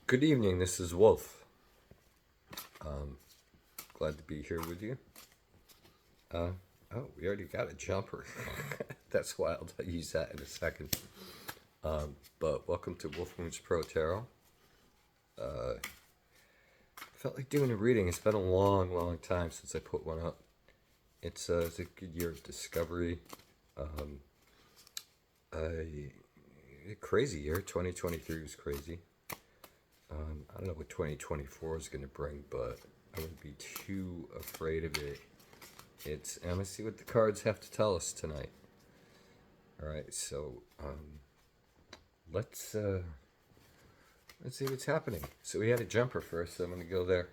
Good evening, this is Wolf. Glad to be here with you. Oh, we already got a jumper. That's wild. I'll use that in a second. But welcome to Wolf Moon's Pro Tarot. Felt like doing a reading. It's been a long time since I put one up. It's a good year of discovery. A crazy year. 2023 was crazy. I don't know what 2024 is going to bring, but I wouldn't be too afraid of it. I'm going to see what the cards have to tell us tonight. Alright, so let's see what's happening. So we had a jumper first, so I'm going to go there.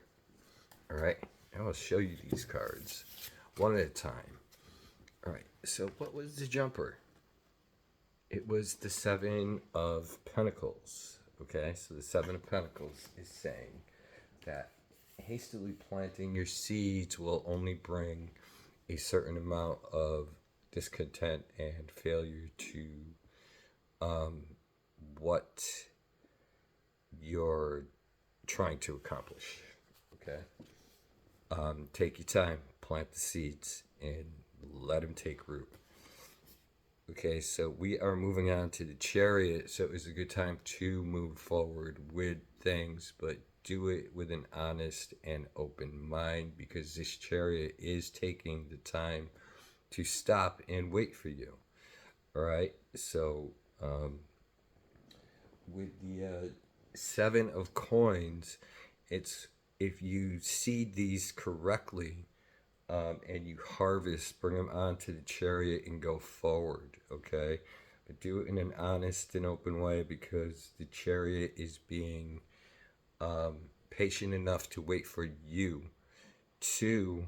Alright, and I'll show you these cards one at a time. Alright, so what was the jumper? It was the Seven of Pentacles. Okay, so the Seven of Pentacles is saying that hastily planting your seeds will only bring a certain amount of discontent and failure to what you're trying to accomplish. Okay, take your time, plant the seeds, and let them take root. Okay, so we are moving on to the Chariot, so it was a good time to move forward with things, but do it with an honest and open mind, because this Chariot is taking the time to stop and wait for you. Alright, so with the Seven of Coins, it's if you seed these correctly, and you harvest, bring them onto the Chariot and go forward, okay? But do it in an honest and open way, because the Chariot is being patient enough to wait for you to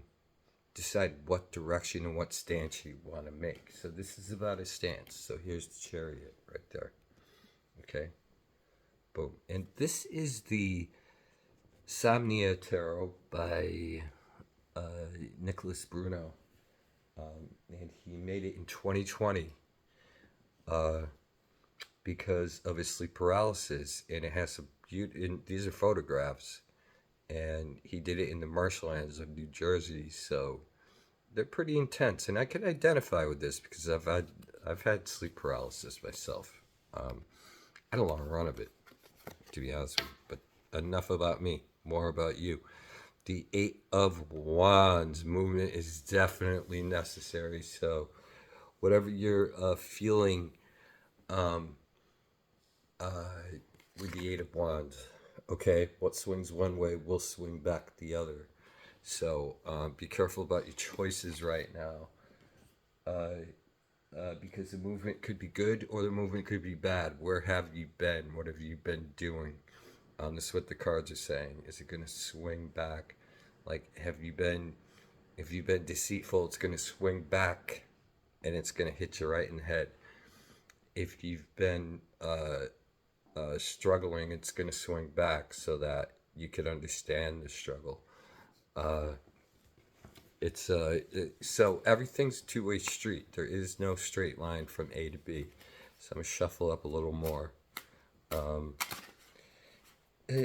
decide what direction and what stance you want to make. So this is about a stance. So here's the Chariot right there, okay? Boom. And this is the Somnia Tarot by Nicholas Bruno, and he made it in 2020 because of his sleep paralysis, and it has some these are photographs, and he did it in the marshlands of New Jersey, so they're pretty intense, and I can identify with this because I've had sleep paralysis myself. I had a long run of it, to be honest with you, but enough about me, more about you. The Eight of Wands movement is definitely necessary. So whatever you're feeling with the Eight of Wands, okay, what swings one way will swing back the other. So be careful about your choices right now, because the movement could be good or the movement could be bad. Where have you been? What have you been doing? This is what the cards are saying. Is it going to swing back? Like, if you've been deceitful, it's going to swing back and it's going to hit you right in the head. If you've been struggling, it's going to swing back so that you can understand the struggle. So everything's a two-way street. There is no straight line from A to B. So I'm going to shuffle up a little more.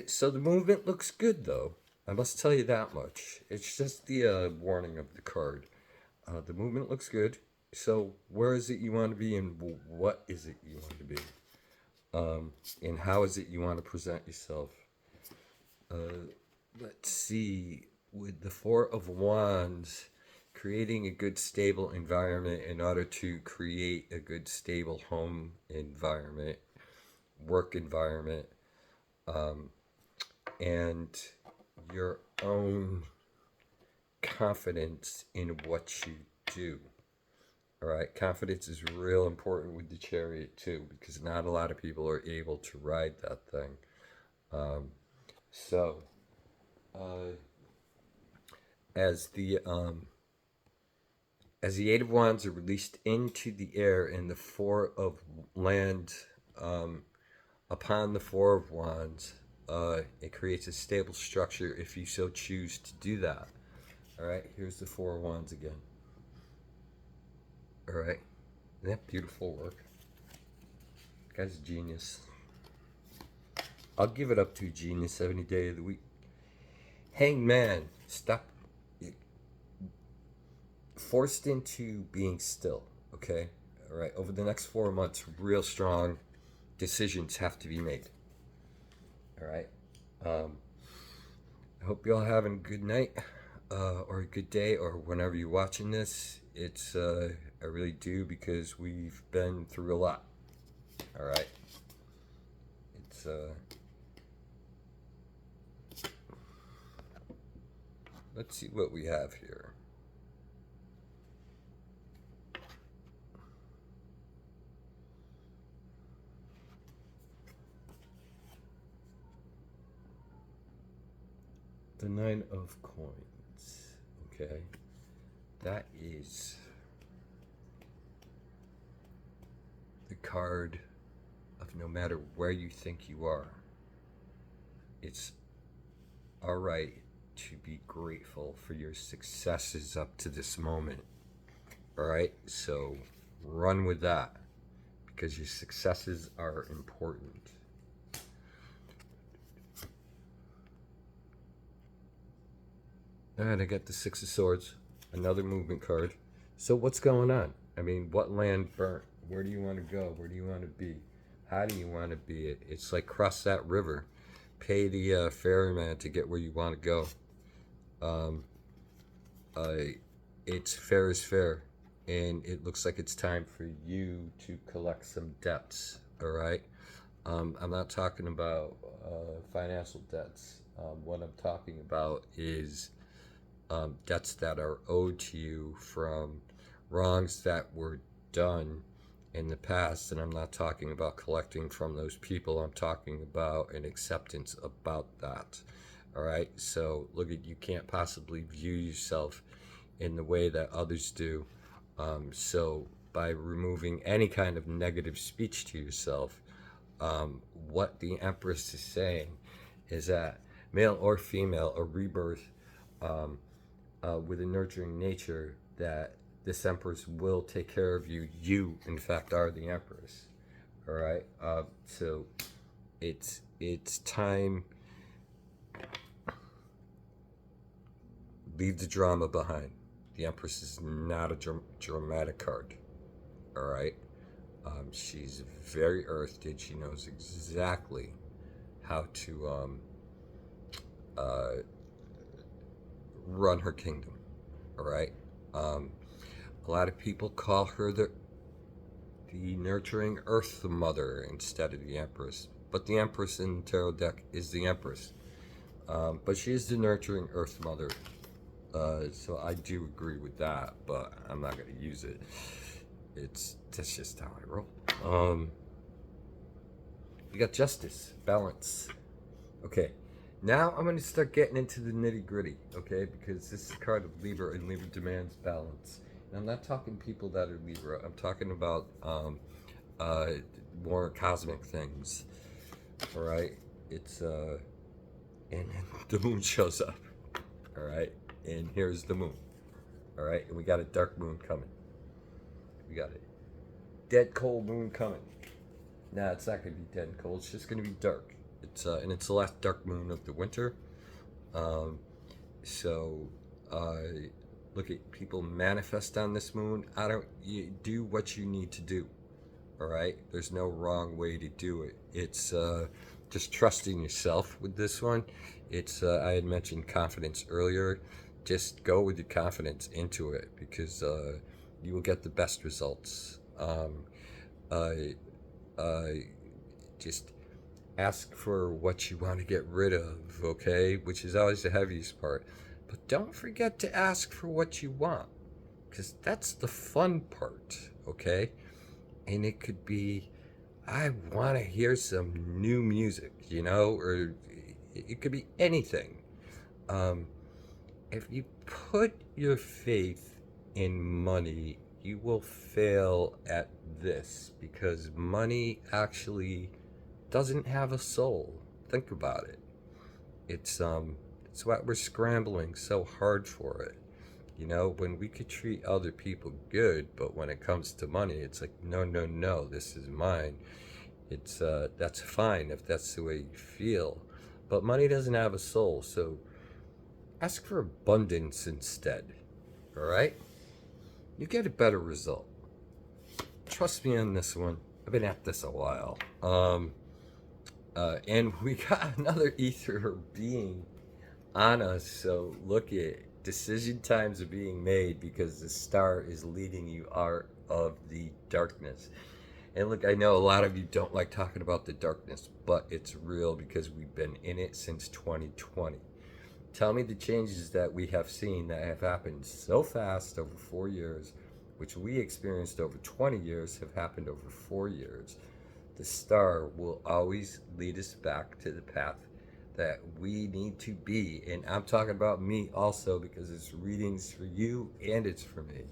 So the movement looks good, though. I must tell you that much. It's just the warning of the card. The movement looks good. So where is it you want to be, and what is it you want to be? And how is it you want to present yourself? Let's see. With the Four of Wands, creating a good, stable environment in order to create a good, stable home environment, work environment, and your own confidence in what you do. All right, confidence is real important with the Chariot too, because not a lot of people are able to ride that thing. As the Eight of Wands are released into the air, and the Four of Land upon the Four of Wands, it creates a stable structure if you so choose to do that. All right, here's the Four of Wands again. All right, isn't that beautiful work? Guy's a genius. I'll give it up to genius 70 day of the week. Hanged man, stop forced into being still, okay? All right, over the next 4 months, real strong decisions have to be made. All right. Um, I hope you all having a good night or a good day or whenever you're watching this. It's I really do because we've been through a lot. All right. It's let's see what we have here. The Nine of Coins. Okay. That is the card of no matter where you think you are, it's alright to be grateful for your successes up to this moment. Alright? So run with that because your successes are important. And I got the Six of Swords, another movement card. So what's going on? I mean, what land burnt? Where do you want to go? Where do you want to be? How do you want to be it? It's like cross that river. Pay the ferryman to get where you want to go. It's fair is fair. And it looks like it's time for you to collect some debts. All right? I'm not talking about financial debts. What I'm talking about is debts that are owed to you from wrongs that were done in the past. And I'm not talking about collecting from those people. I'm talking about an acceptance about that. All right. So look, at you can't possibly view yourself in the way that others do. So by removing any kind of negative speech to yourself, what the Empress is saying is that male or female, a rebirth with a nurturing nature, that this Empress will take care of you. You, in fact, are the Empress. All right. So it's time. Leave the drama behind. The Empress is not a dramatic card. All right. She's very earthed. She knows exactly how to run her kingdom. All right. A lot of people call her the nurturing Earth Mother instead of the Empress, but the Empress in the tarot deck is the Empress. But she is the nurturing Earth Mother. So I do agree with that, but I'm not going to use it. That's just how I roll. We got justice, balance. Okay, now I'm going to start getting into the nitty gritty, okay? Because this is a card of Libra, and Libra demands balance. And I'm not talking people that are Libra. I'm talking about more cosmic things. All right, it's and then the moon shows up. All right, and here's the moon. All right, and we got a dark moon coming. We got a dead cold moon coming. Nah, it's not gonna be dead and cold. It's just gonna be dark. It's and it's the last dark moon of the winter. So look at people manifest on this moon. You do what you need to do. All right. There's no wrong way to do it. It's just trusting yourself with this one. It's I had mentioned confidence earlier. Just go with your confidence into it because you will get the best results. Just ask for what you want to get rid of, okay? Which is always the heaviest part. But don't forget to ask for what you want, because that's the fun part, okay? And it could be, I want to hear some new music, or it could be anything. If you put your faith in money, you will fail at this, because money actually doesn't have a soul. Think about it. It's why we're scrambling so hard for it. When we could treat other people good, but when it comes to money, it's like, no, this is mine. It's that's fine if that's the way you feel, but money doesn't have a soul, so ask for abundance instead. All right, you get a better result. Trust me on this one. I've been at this a while. And we got another ether being on us, so look at decision times are being made because the star is leading you out of the darkness. And look, I know a lot of you don't like talking about the darkness, but it's real because we've been in it since 2020. Tell me the changes that we have seen that have happened so fast over 4 years, which we experienced over 20 years, have happened over 4 years. The star will always lead us back to the path that we need to be. And I'm talking about me also because it's readings for you and it's for me.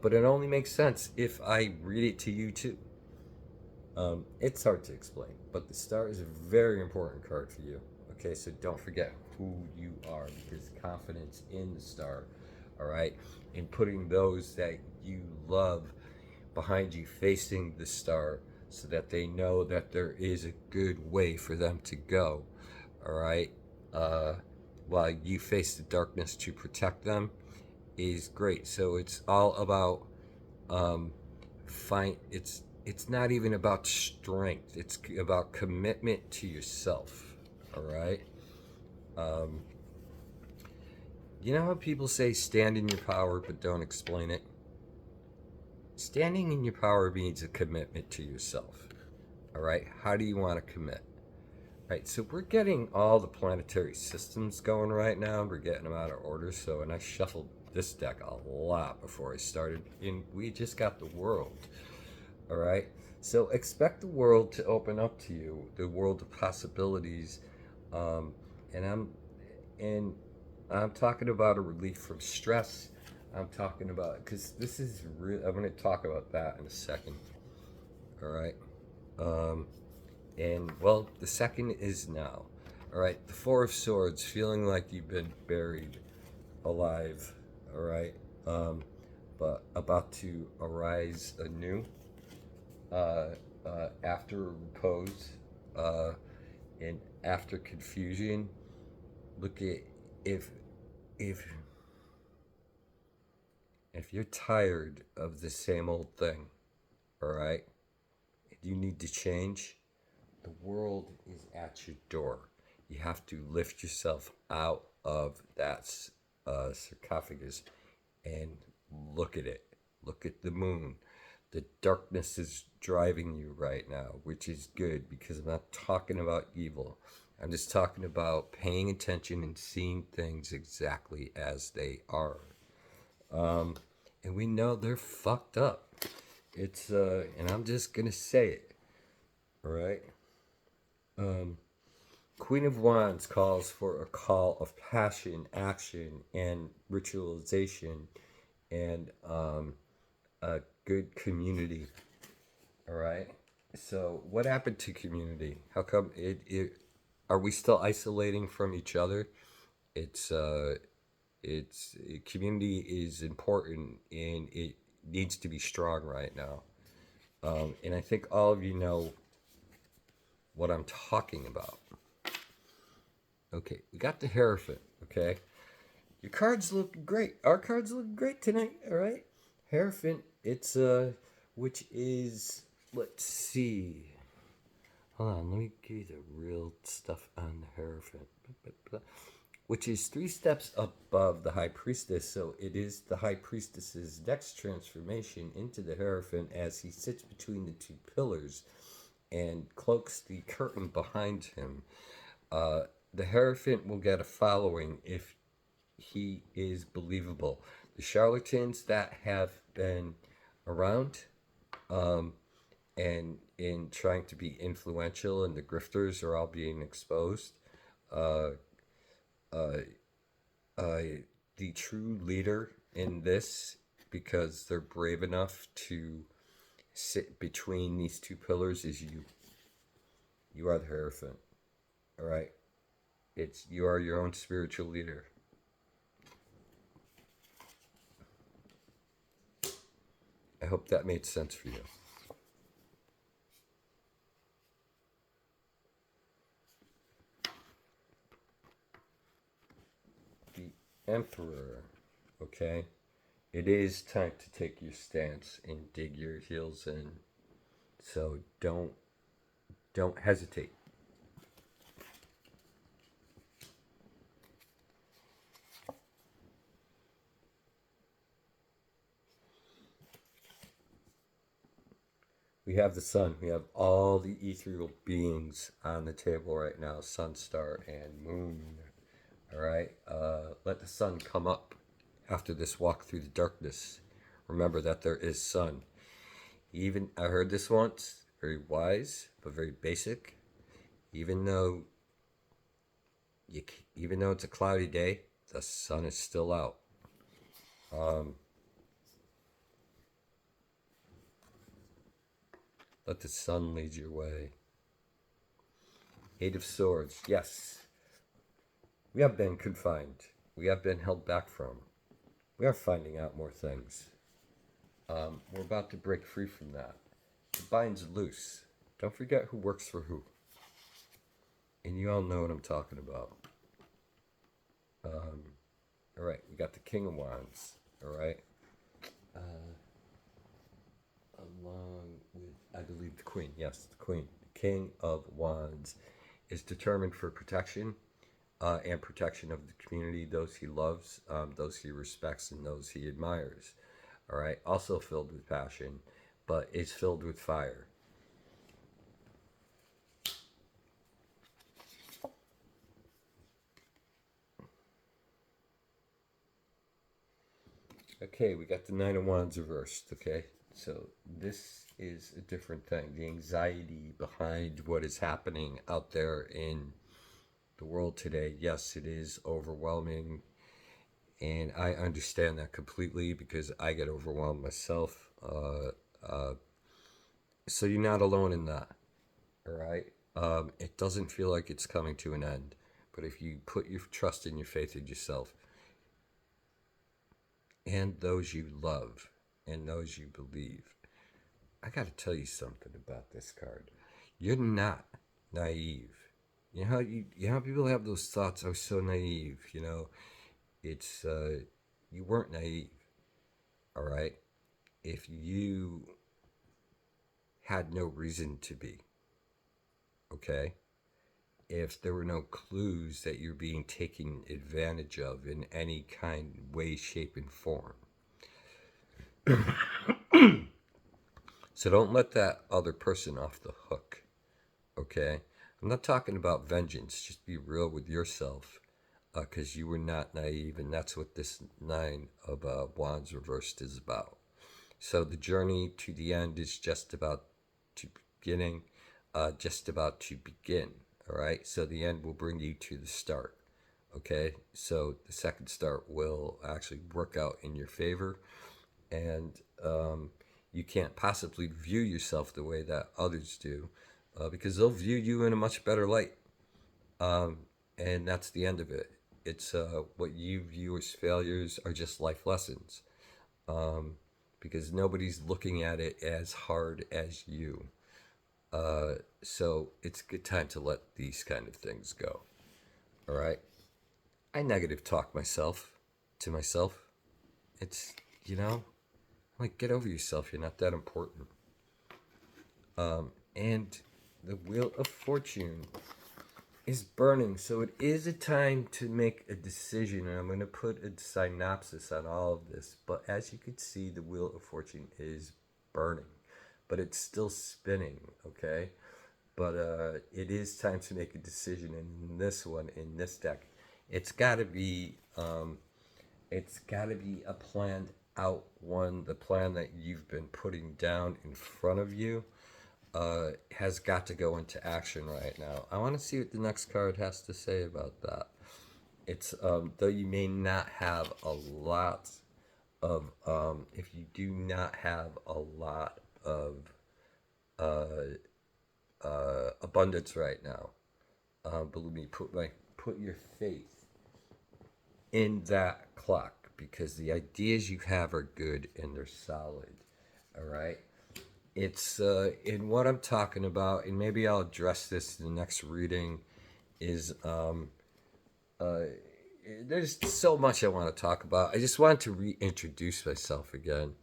But it only makes sense if I read it to you too. It's hard to explain, but the star is a very important card for you. Okay, so don't forget who you are because confidence in the star, all right, in putting those that you love behind you facing the star so that they know that there is a good way for them to go, all right, while you face the darkness to protect them is great. So it's all about it's not even about strength, it's about commitment to yourself, all right. um, you know how people say stand in your power but don't explain it? Standing in your power means a commitment to yourself, all right. How do you want to commit? Right, so we're getting all the planetary systems going right now. We're getting them out of order. So, and I shuffled this deck a lot before I started, and we just got the world. All right, so expect the world to open up to you, the world of possibilities, um, and I'm talking about a relief from stress. I'm talking about because this is real. I'm going to talk about that in a second. All right. Um, and well, the second is now. All right, the Four of Swords, feeling like you've been buried alive. All right, but about to arise anew after repose and after confusion. Look at if if if you're tired of the same old thing. All right, you need to change. The world is at your door. You have to lift yourself out of that sarcophagus and look at it. Look at the moon. The darkness is driving you right now, which is good because I'm not talking about evil. I'm just talking about paying attention and seeing things exactly as they are. And we know they're fucked up. It's, and I'm just going to say it. All right? Queen of Wands calls for a call of passion, action, and ritualization, and a good community. All right. So, what happened to community? How come it are we still isolating from each other? It's community is important and it needs to be strong right now. And I think all of you know what I'm talking about. Okay, we got the Hierophant. Okay, your cards look great. Our cards look great tonight. All right, Hierophant. It's which is, let's see. Hold on, let me give you the real stuff on the Hierophant. Which is 3 steps above the High Priestess. So it is the High Priestess's next transformation into the Hierophant as he sits between the 2 pillars and cloaks the curtain behind him. The Hierophant will get a following if he is believable. The charlatans that have been around and in trying to be influential and the grifters are all being exposed. Uh, uh, the true leader in this, because they're brave enough to sit between these 2 pillars, is you. You are the Hierophant. All right. You are your own spiritual leader. I hope that made sense for you. Emperor, okay? It is time to take your stance and dig your heels in. So don't hesitate. We have the sun. We have all the ethereal beings on the table right now. Sun, star, and moon. All right. Let the sun come up after this walk through the darkness. Remember that there is sun. Even I heard this once. Very wise, but very basic. Even though even though it's a cloudy day, the sun is still out. Let the sun lead your way. Eight of Swords. Yes, we have been confined. We have been held back from. We are finding out more things. We're about to break free from that. The bind's loose. Don't forget who works for who. And you all know what I'm talking about. All right, we got the King of Wands. All right. Along with, I believe, the Queen. Yes, the Queen. The King of Wands is determined for protection and protection of the community, those he loves, those he respects, and those he admires. All right. Also filled with passion, but is filled with fire. Okay, we got the Nine of Wands reversed. Okay, so this is a different thing. The anxiety behind what is happening out there in the world today, yes, it is overwhelming. And I understand that completely because I get overwhelmed myself. So you're not alone in that. All right. It doesn't feel like it's coming to an end. But if you put your trust and your faith in yourself, and those you love and those you believe. I got to tell you something about this card. You're not naive. You know how people have those thoughts. I was so naive. It's you weren't naive. All right. If you had no reason to be, okay. If there were no clues that you're being taken advantage of in any kind, way, shape, and form. So don't let that other person off the hook, okay? I'm not talking about vengeance. Just be real with yourself because you were not naive, and that's what this Nine of Wands reversed is about. So the journey to the end is just about to beginning, just about to begin. All right, so the end will bring you to the start. Okay, so the second start will actually work out in your favor, and you can't possibly view yourself the way that others do because they'll view you in a much better light. And that's the end of it. It's what you view as failures are just life lessons because nobody's looking at it as hard as you. So it's a good time to let these kind of things go. All right. I negative talk myself to myself. It's, like, get over yourself. You're not that important. And the Wheel of Fortune is burning. So it is a time to make a decision. And I'm going to put a synopsis on all of this. But as you can see, the Wheel of Fortune is burning. But it's still spinning, okay? But it is time to make a decision. And in this one, in this deck, it's got to be a planned out one. The plan that you've been putting down in front of you has got to go into action right now. I want to see what the next card has to say about that. It's though you may not have a lot of if you do not have a lot of abundance right now, believe me, put your faith in that clock because the ideas you have are good and they're solid. All right. It's in what I'm talking about, and maybe I'll address this in the next reading. Is there's so much I want to talk about. I just wanted to reintroduce myself again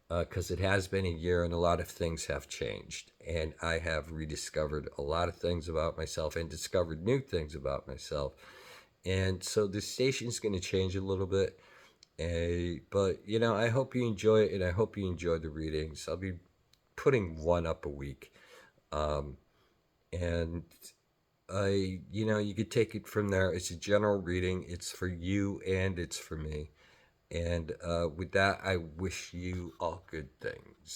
because it has been a year and a lot of things have changed. And I have rediscovered a lot of things about myself and discovered new things about myself. And so the station's going to change a little bit. But, I hope you enjoy it and I hope you enjoy the readings. I'll be putting one up a week. Um, and you could take it from there. It's a general reading. It's for you and it's for me. And with that, I wish you all good things.